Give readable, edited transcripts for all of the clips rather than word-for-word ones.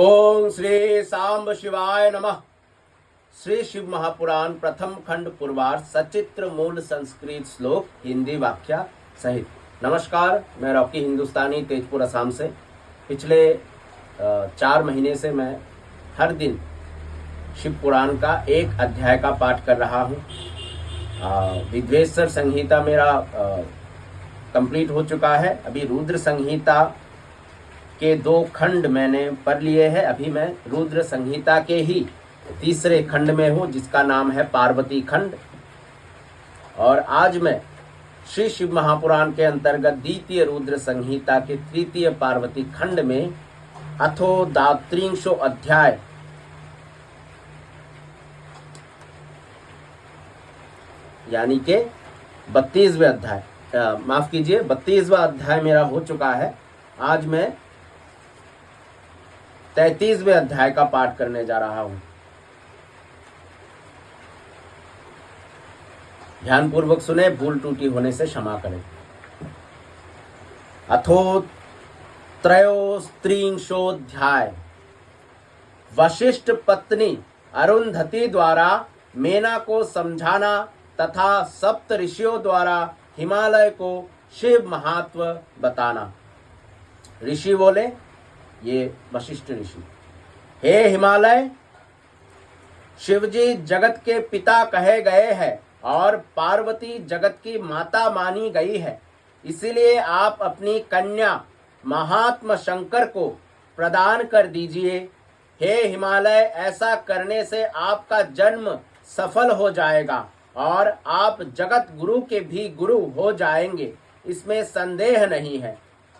ओम श्री सांब शिवाय नमः। श्री शिव महापुराण प्रथम खंड पूर्वार्ध सचित्र मूल संस्कृत श्लोक हिंदी व्याख्या सहित। नमस्कार, मैं रॉकी हिंदुस्तानी तेजपुर असम से। पिछले 4 महीने से मैं हर दिन शिव पुराण का एक अध्याय का पाठ कर रहा हूँ। विद्वेश्वर संहिता मेरा कंप्लीट हो चुका है। अभी रुद्र संहिता के 2 खंड मैंने पढ़ लिए हैं। अभी मैं रुद्र संहिता के ही तीसरे खंड में हूँ, जिसका नाम है पार्वती खंड। और आज मैं श्री शिव महापुराण के अंतर्गत द्वितीय रुद्र संहिता के तृतीय पार्वती खंड में अथो दात्रिंशो अध्याय यानी के 32वें अध्याय, माफ कीजिए 32वां अध्याय मेरा हो चुका है। आज मैं 33वें अध्याय का पाठ करने जा रहा हूं। ध्यानपूर्वक सुने, भूल त्रुटि होने से क्षमा करें। अथो त्रयोस्त्रिंशोऽध्याय। वशिष्ठ पत्नी अरुंधति द्वारा मेना को समझाना तथा सप्त ऋषियों द्वारा हिमालय को शिव महात्व बताना। ऋषि बोले, ये वशिष्ठ ऋषि, हे हिमालय, शिवजी जगत के पिता कहे गए हैं और पार्वती जगत की माता मानी गई है। इसलिए आप अपनी कन्या महात्मा शंकर को प्रदान कर दीजिए। हे हिमालय, ऐसा करने से आपका जन्म सफल हो जाएगा और आप जगत गुरु के भी गुरु हो जाएंगे, इसमें संदेह नहीं है।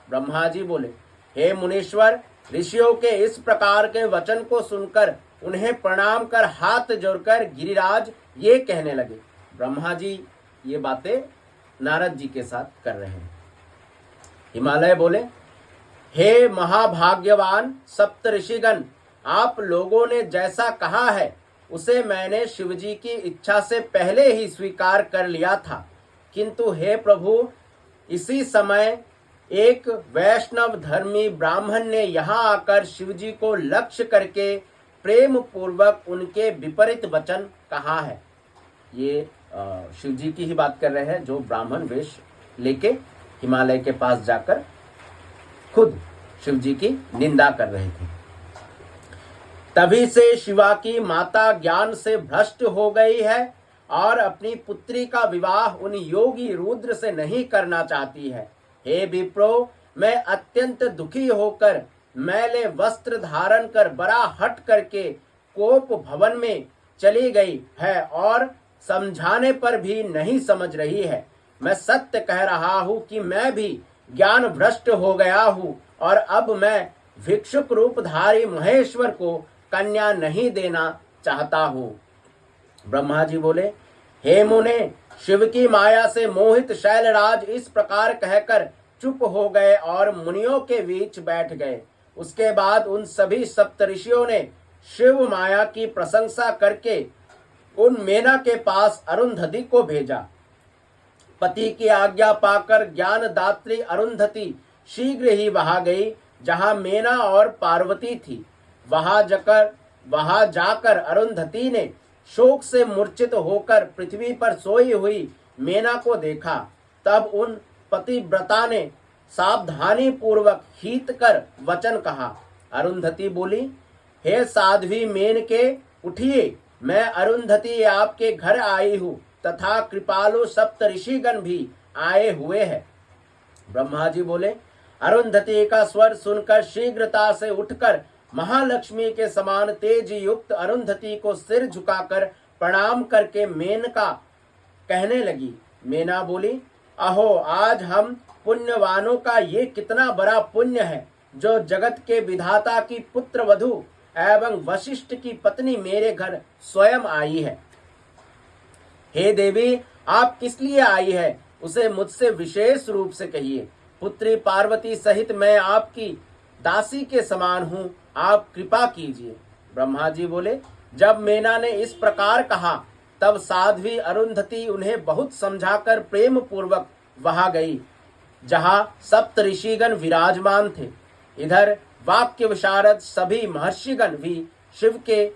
ब्रह्मा जी बोले, हे मुनीश्वर, ऋषियों के इस प्रकार के वचन को सुनकर उन्हें प्रणाम कर हाथ जोड़कर गिरिराज ये कहने लगे। ब्रह्मा जी ये बातें नारद जी के साथ कर रहे हैं। हिमालय बोले, हे महाभाग्यवान सप्तऋषिगण, आप लोगों ने जैसा कहा है उसे मैंने शिवजी की इच्छा से पहले ही स्वीकार कर लिया था। किंतु हे प्रभु, इसी समय एक वैष्णव धर्मी ब्राह्मण ने यहाँ आकर शिवजी को लक्ष्य करके प्रेम पूर्वक उनके विपरीत वचन कहा है। ये शिवजी की ही बात कर रहे हैं, जो ब्राह्मण वेश लेके हिमालय के पास जाकर खुद शिवजी की निंदा कर रहे थे। तभी से शिवा की माता ज्ञान से भ्रष्ट हो गई है और अपनी पुत्री का विवाह उन योगी रुद्र से नहीं करना चाहती है। हे विप्रो, मैं अत्यंत दुखी होकर मैले वस्त्र धारण कर बड़ा हट करके कोप भवन में चली गई है और समझाने पर भी नहीं समझ रही है। मैं सत्य कह रहा हूँ कि मैं भी ज्ञान भ्रष्ट हो गया हूँ और अब मैं भिक्षुक रूपधारी महेश्वर को कन्या नहीं देना चाहता हूँ। ब्रह्मा जी बोले, हे मुने, शिव की माया से मोहित शैलराज इस प्रकार कहकर चुप हो गए और मुनियों के बीच बैठ गए। उसके बाद उन सभी सप्तऋषियों ने शिव माया की प्रशंसा करके उन मेना के पास अरुंधति को भेजा। पति की आज्ञा पाकर ज्ञानदात्री अरुंधति शीघ्र ही वहां गई जहां मेना और पार्वती थी। वहां जाकर अरुंधति ने शोक से मूर्छित होकर पृथ्वी पर सोई हुई मेना को देखा। तब उन पतिव्रता ने सावधानी पूर्वक हित कर वचन कहा। अरुंधति बोली, हे साध्वी मेनके, उठिए, मैं अरुंधति आपके घर आई हूँ तथा कृपालु सप्तऋषिगण भी आए हुए हैं। ब्रह्मा जी बोले, अरुंधति का स्वर सुनकर शीघ्रता से उठकर महालक्ष्मी के समान तेज युक्त अरुंधति को सिर झुकाकर प्रणाम करके मेनका कहने लगी। मेना बोली, अहो, आज हम पुण्यवानों का ये कितना बड़ा पुण्य है जो जगत के विधाता की पुत्र वधु एवं वशिष्ठ की पत्नी मेरे घर स्वयं आई है। हे देवी, आप किस लिए आई है उसे मुझसे विशेष रूप से कहिए। पुत्री पार्वती सहित मैं आपकी दासी के समान हूँ, आप कृपा कीजिए। ब्रह्मा जी बोले, जब मेना ने इस प्रकार कहा तब साध्वी अरुंधति उन्हें बहुत समझाकर प्रेम पूर्वक वहां गई जहां सप्त ऋषिगण विराजमान थे। इधर वाक्य विशारद सभी महर्षिगण भी शिव के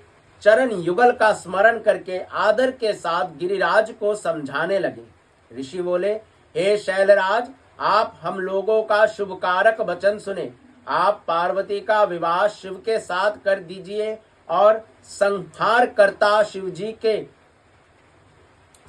चरण युगल का स्मरण करके आदर के साथ गिरिराज को समझाने लगे। ऋषि बोले, हे शैलराज, आप हम लोगों का शुभकारक वचन सुने। आप पार्वती का विवाह शिव के साथ कर दीजिए और संहार करता शिव जी के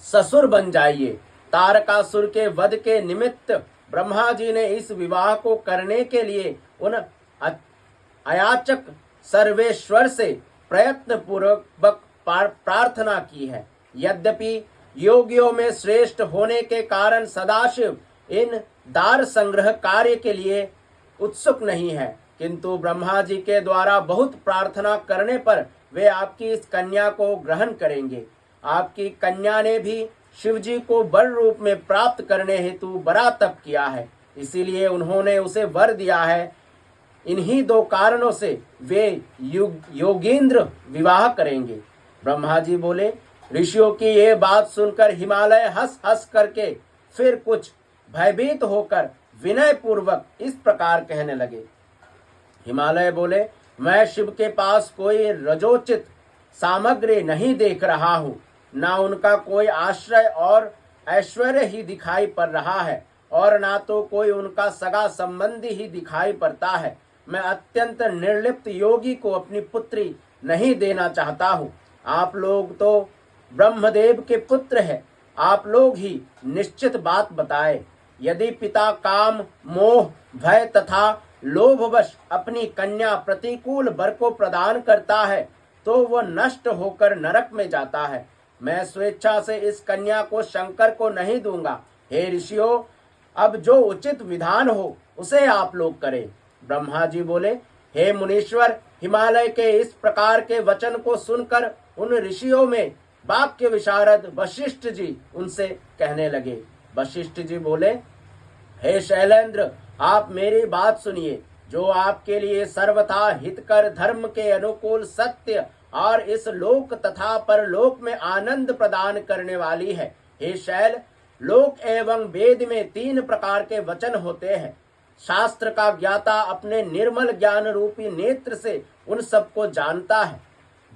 ससुर बन जाइए। तारकासुर के वध के निमित्त ब्रह्मा जी ने इस विवाह को करने के लिए उन अयाचक सर्वेश्वर से प्रयत्न पूर्वक प्रार्थना की है। यद्यपि योगियों में श्रेष्ठ होने के कारण सदाशिव इन दार संग्रह कार्य के लिए उत्सुक नहीं है, किंतु ब्रह्मा जी के द्वारा बहुत प्रार्थना करने पर वे आपकी इस कन्या को ग्रहण करेंगे। आपकी कन्या ने भी शिव जी को वर रूप में प्राप्त करने हेतु बड़ा तप किया है, इसीलिए उन्होंने उसे वर दिया है। इन्हीं दो कारणों से वे योगेंद्र विवाह करेंगे। ब्रह्मा जी बोले, ऋषियों की ये बात सुनकर हिमालय हंस हंस करके फिर कुछ भयभीत होकर विनय पूर्वक इस प्रकार कहने लगे। हिमालय बोले, मैं शिव के पास कोई रजोचित सामग्री नहीं देख रहा हूँ, ना उनका कोई आश्रय और ऐश्वर्य ही दिखाई पड़ रहा है और ना तो कोई उनका सगा संबंधी ही दिखाई पड़ता है। मैं अत्यंत निर्लिप्त योगी को अपनी पुत्री नहीं देना चाहता हूँ। आप लोग तो ब्रह्मदेव के पुत्र हैं, आप लोग ही निश्चित बात बताए। यदि पिता काम, मोह, भय तथा लोभवश अपनी कन्या प्रतिकूल वर को प्रदान करता है तो वह नष्ट होकर नरक में जाता है। मैं स्वेच्छा से इस कन्या को शंकर को नहीं दूंगा। हे ऋषियों, अब जो उचित विधान हो उसे आप लोग करें। ब्रह्मा जी बोले, हे मुनीश्वर, हिमालय के इस प्रकार के वचन को सुनकर उन ऋषियों में वाक्य विशारद वशिष्ठ जी उनसे कहने लगे। वशिष्ठ जी बोले, हे शैलेंद्र, आप मेरी बात सुनिए। जो आपके लिए सर्वथा हितकर, धर्म के अनुकूल, सत्य और इस लोक तथा परलोक में आनंद प्रदान करने वाली है। हे शैल, लोक एवं वेद में 3 प्रकार के वचन होते हैं। शास्त्र का ज्ञाता अपने निर्मल ज्ञान रूपी नेत्र से उन सबको जानता है।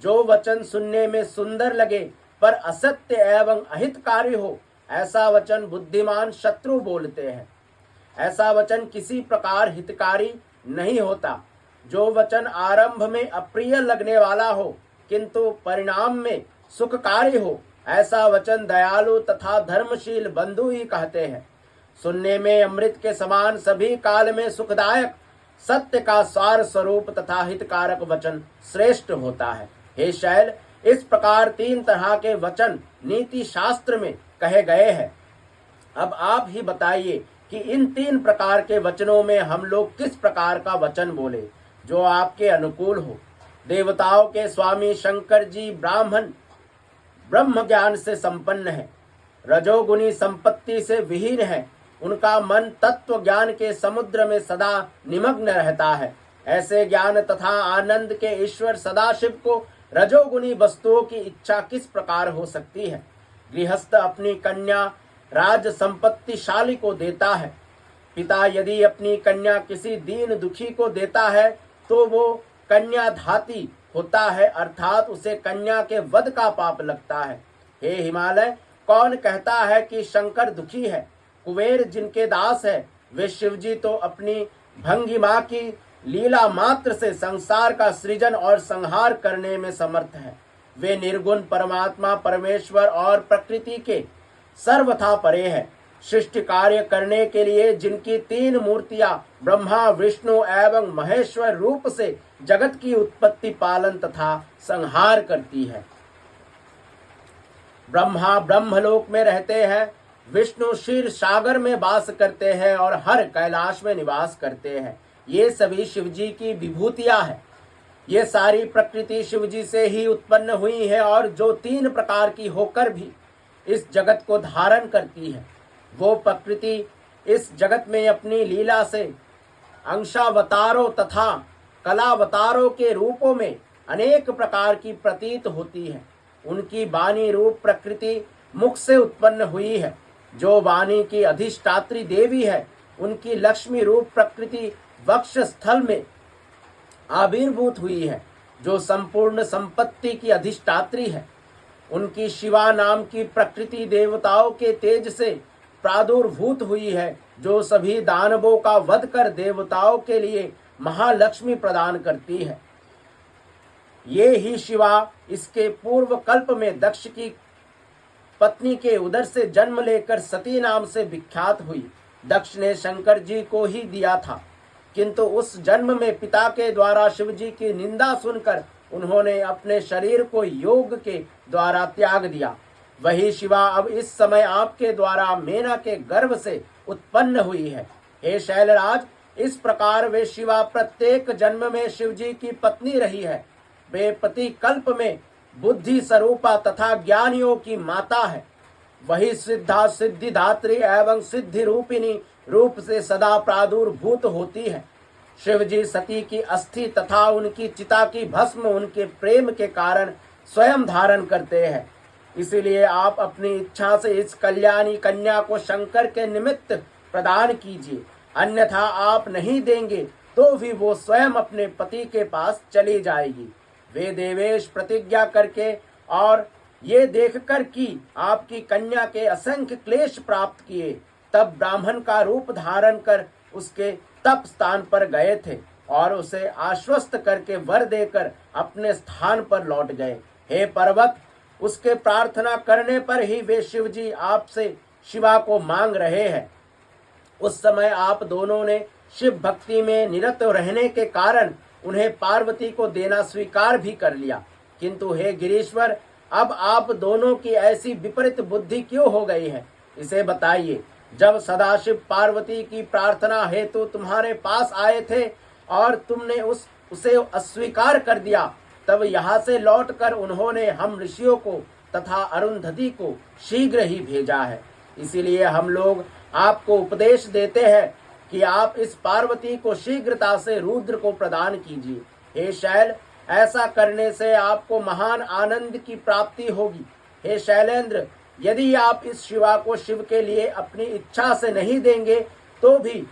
जो वचन सुनने में सुंदर लगे पर असत्य एवं अहितकारी हो, ऐसा वचन बुद्धिमान शत्रु बोलते हैं। ऐसा वचन किसी प्रकार हितकारी नहीं होता। जो वचन आरंभ में अप्रिय लगने वाला हो किंतु परिणाम में सुखकारी हो, ऐसा वचन दयालु तथा धर्मशील बंधु ही कहते हैं। सुनने में अमृत के समान, सभी काल में सुखदायक, सत्य का सार स्वरूप तथा हितकारक वचन श्रेष्ठ होता है। हे शैल, इस प्रकार 3 तरह के वचन नीति शास्त्र में कहे गए हैं। अब आप ही बताइए कि इन 3 प्रकार के वचनों में हम लोग किस प्रकार का वचन बोले जो आपके अनुकूल हो। देवताओं के स्वामी शंकर जी ब्रह्म ज्ञान से संपन्न है, रजोगुनी संपत्ति से विहीन है। उनका मन तत्व ज्ञान के समुद्र में सदा निमग्न रहता है। ऐसे ज्ञान तथा आनंद के ईश्वर सदाशिव को रजोगुनी वस्तुओं की इच्छा किस प्रकार हो सकती है। गृहस्थ अपनी कन्या राज संपत्तिशाली को देता है। पिता यदि अपनी कन्या किसी दीन दुखी को देता है तो वो कन्या धाती होता है, अर्थात उसे कन्या के वध का पाप लगता है। हे हिमालय, कौन कहता है कि शंकर दुखी है। कुबेर जिनके दास है, वे शिवजी तो अपनी भंगिमा की लीला मात्र से संसार का सृजन और संहार करने में समर्थ है। वे निर्गुण परमात्मा परमेश्वर और प्रकृति के सर्वथा परे है। सृष्टि कार्य करने के लिए जिनकी 3 मूर्तियां ब्रह्मा, विष्णु एवं महेश्वर रूप से जगत की उत्पत्ति, पालन तथा संहार करती है। ब्रह्मा ब्रह्मलोक में रहते हैं, विष्णु क्षीर सागर में वास करते हैं और हर कैलाश में निवास करते हैं। ये सभी शिवजी की विभूतियां हैं। ये सारी प्रकृति शिवजी से ही उत्पन्न हुई है और जो 3 प्रकार की होकर भी इस जगत को धारण करती है, वो प्रकृति इस जगत में अपनी लीला से अंशावतारों तथा कलावतारों के रूपों में अनेक प्रकार की प्रतीत होती है। उनकी वाणी रूप प्रकृति मुख से उत्पन्न हुई है। जो वाणी की अधिष्ठात्री देवी है, उनकी लक्ष्मी रूप प्रकृति वक्ष स्थल में आविर्भूत हुई है, जो संपूर्ण संपत्ति की अधिष्ठात्री है। उनकी शिवा नाम की प्रकृति देवताओं के तेज से प्रादुर्भूत हुई है, जो सभी दानवों का वध कर देवताओं के लिए महालक्ष्मी प्रदान करती है। ये ही शिवा इसके पूर्व कल्प में दक्ष की पत्नी के उदर से जन्म लेकर सती नाम से विख्यात हुई। दक्ष ने शंकर जी को ही दिया था, किंतु उस जन्म में पिता के द्वारा शिव जी की निंदा सुनकर उन्होंने अपने शरीर को योग के द्वारा त्याग दिया। वही शिवा अब इस समय आपके द्वारा मेना के गर्भ से उत्पन्न हुई है। हे शैलराज, इस प्रकार वे शिवा प्रत्येक जन्म में शिव जी की पत्नी रही है। वे पति कल्प में बुद्धि स्वरूपा तथा ज्ञानियों की माता है। वही सिद्धा सिद्धिदात्री एवं सिद्धि रूपिणी रूप से सदा प्रादुर्भूत होती है। शिव जी सती की अस्थि तथा उनकी चिता की भस्म उनके प्रेम के कारण स्वयं धारण करते हैं। इसीलिए आप अपनी इच्छा से इस कल्याणी कन्या को शंकर के निमित्त प्रदान कीजिए, अन्यथा आप नहीं देंगे तो भी वो स्वयं अपने पति के पास चली जाएगी। वे देवेश प्रतिज्ञा करके और ये देखकर कि आपकी कन्या के असंख्य क्लेश प्राप्त किए, तब ब्राह्मण का रूप धारण कर उसके तप स्थान पर गए थे और उसे आश्वस्त करके वर देकर अपने स्थान पर लौट गए। हे पर्वत, उसके प्रार्थना करने पर ही वे शिव जी आपसे शिवा को मांग रहे हैं। उस समय आप दोनों ने शिव भक्ति में निरत रहने के कारण उन्हें पार्वती को देना स्वीकार भी कर लिया। किंतु हे गिरीश्वर, अब आप दोनों की ऐसी विपरीत बुद्धि क्यों हो गई है, इसे बताइए। जब सदाशिव पार्वती की प्रार्थना हेतु तुम्हारे पास आए थे और तुमने उसे अस्वीकार कर दिया, तब यहाँ से लौटकर उन्होंने हम ऋषियों को तथा अरुंधति को शीघ्र ही भेजा है। इसीलिए हम लोग आपको उपदेश देते हैं कि आप इस पार्वती को शीघ्रता से रुद्र को प्रदान कीजिए। हे शैल, ऐसा करने से आपको महान आनंद की प्राप्ति होगी। हे शैलेंद्र, यदि आप इस शिवा को शिव के लिए अपनी इच्छा से नहीं देंगे तो भी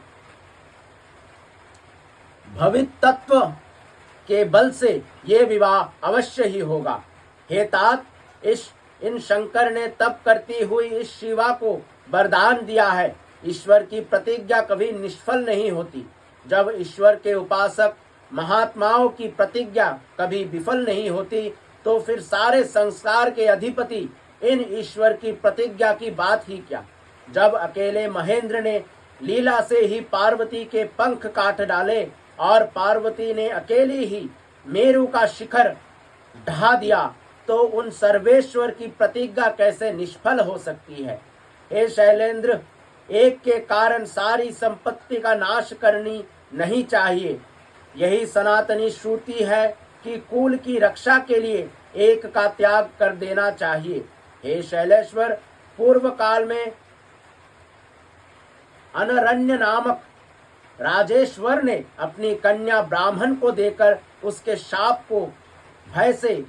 भवितत्व के बल से ये विवाह अवश्य ही होगा। हे तात, इन शंकर ने तप करती हुई इस शिवा को वरदान दिया है। ईश्वर की प्रतिज्ञा कभी निष्फल नहीं होती। जब ईश्वर के उपासक महात्माओं की प्रतिज्ञा कभी विफल नहीं होती, तो फिर सारे संसार के अधिपति इन ईश्वर की प्रतिज्ञा की बात ही क्या। जब अकेले महेंद्र ने लीला से ही पार्वती के पंख काट डाले और पार्वती ने अकेली ही मेरु का शिखर ढा दिया, तो उन सर्वेश्वर की प्रतिज्ञा कैसे निष्फल हो सकती है। हे शैलेंद्र, एक के कारण सारी संपत्ति का नाश करनी नहीं चाहिए। यही सनातनी श्रुति है कि कुल की रक्षा के लिए एक का त्याग कर देना चाहिए। हे शैलेश्वर, पूर्व काल में अनरण्य नामक राजेश्वर ने अपनी कन्या ब्राह्मण को देकर उसके शाप को भय से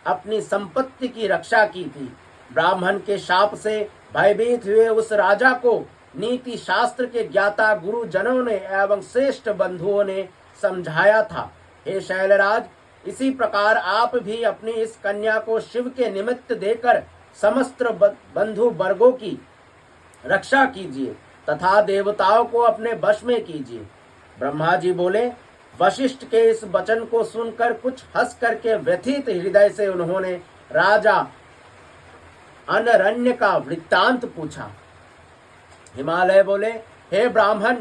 अपनी संपत्ति की रक्षा की थी। ब्राह्मण के शाप से भयभीत हुए उस राजा को नीति शास्त्र के ज्ञाता गुरुजनों ने एवं श्रेष्ठ बंधुओं ने समझाया था। हे शैलराज, इसी प्रकार आप भी अपनी इस कन्या को शिव के निमित्त देकर समस्त बंधु वर्गों की रक्षा कीजिए तथा देवताओं को अपने वश में कीजिए। ब्रह्मा जी बोले। वशिष्ठ के इस वचन को सुनकर कुछ हंस करके व्यथित हृदय से उन्होंने राजा अनरण्य का वृत्तांत पूछा। हिमालय बोले, हे ब्राह्मण,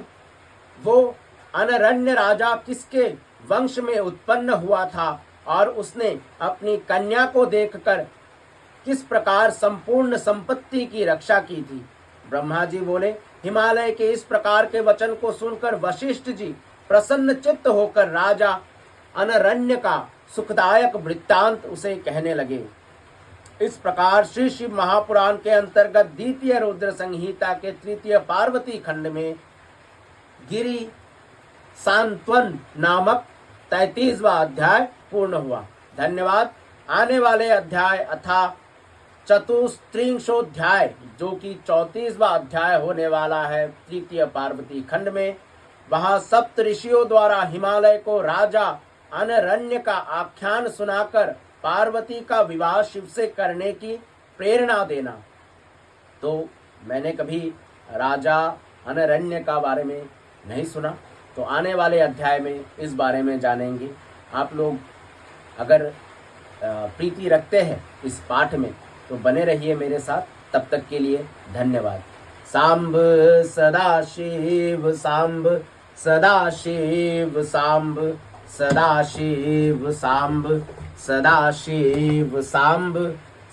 वो अनरण्य राजा किसके वंश में उत्पन्न हुआ था और उसने अपनी कन्या को देखकर किस प्रकार संपूर्ण संपत्ति की रक्षा की थी। ब्रह्मा जी बोले, हिमालय के इस प्रकार के वचन को सुनकर वशिष्ठ जी प्रसन्न चित्त होकर राजा अनरण्य का सुखदायक वृत्तांत उसे कहने लगे। इस प्रकार श्री शिव महापुराण के अंतर्गत द्वितीय रुद्र संहिता के तृतीय पार्वती खंड में गिरि सांत्वन नामक 33वां अध्याय पूर्ण हुआ। धन्यवाद। आने वाले अध्याय अथा चतुस्त्रिंशोध्याय, जो कि 34वां अध्याय होने वाला है तृतीय पार्वती खंड में, वहां सप्त ऋषियों द्वारा हिमालय को राजा अनरण्य का आख्यान सुनाकर पार्वती का विवाह शिव से करने की प्रेरणा देना। तो मैंने कभी राजा अनरण्य का बारे में नहीं सुना, तो आने वाले अध्याय में इस बारे में जानेंगे। आप लोग अगर प्रीति रखते हैं इस पाठ में तो बने रहिए मेरे साथ। तब तक के लिए धन्यवाद। सांब सदाशिव सांब सदाशिव सांब सदाशिव सांब सदाशिव सांब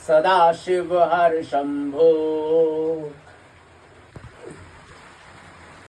सदाशिव हर शंभो।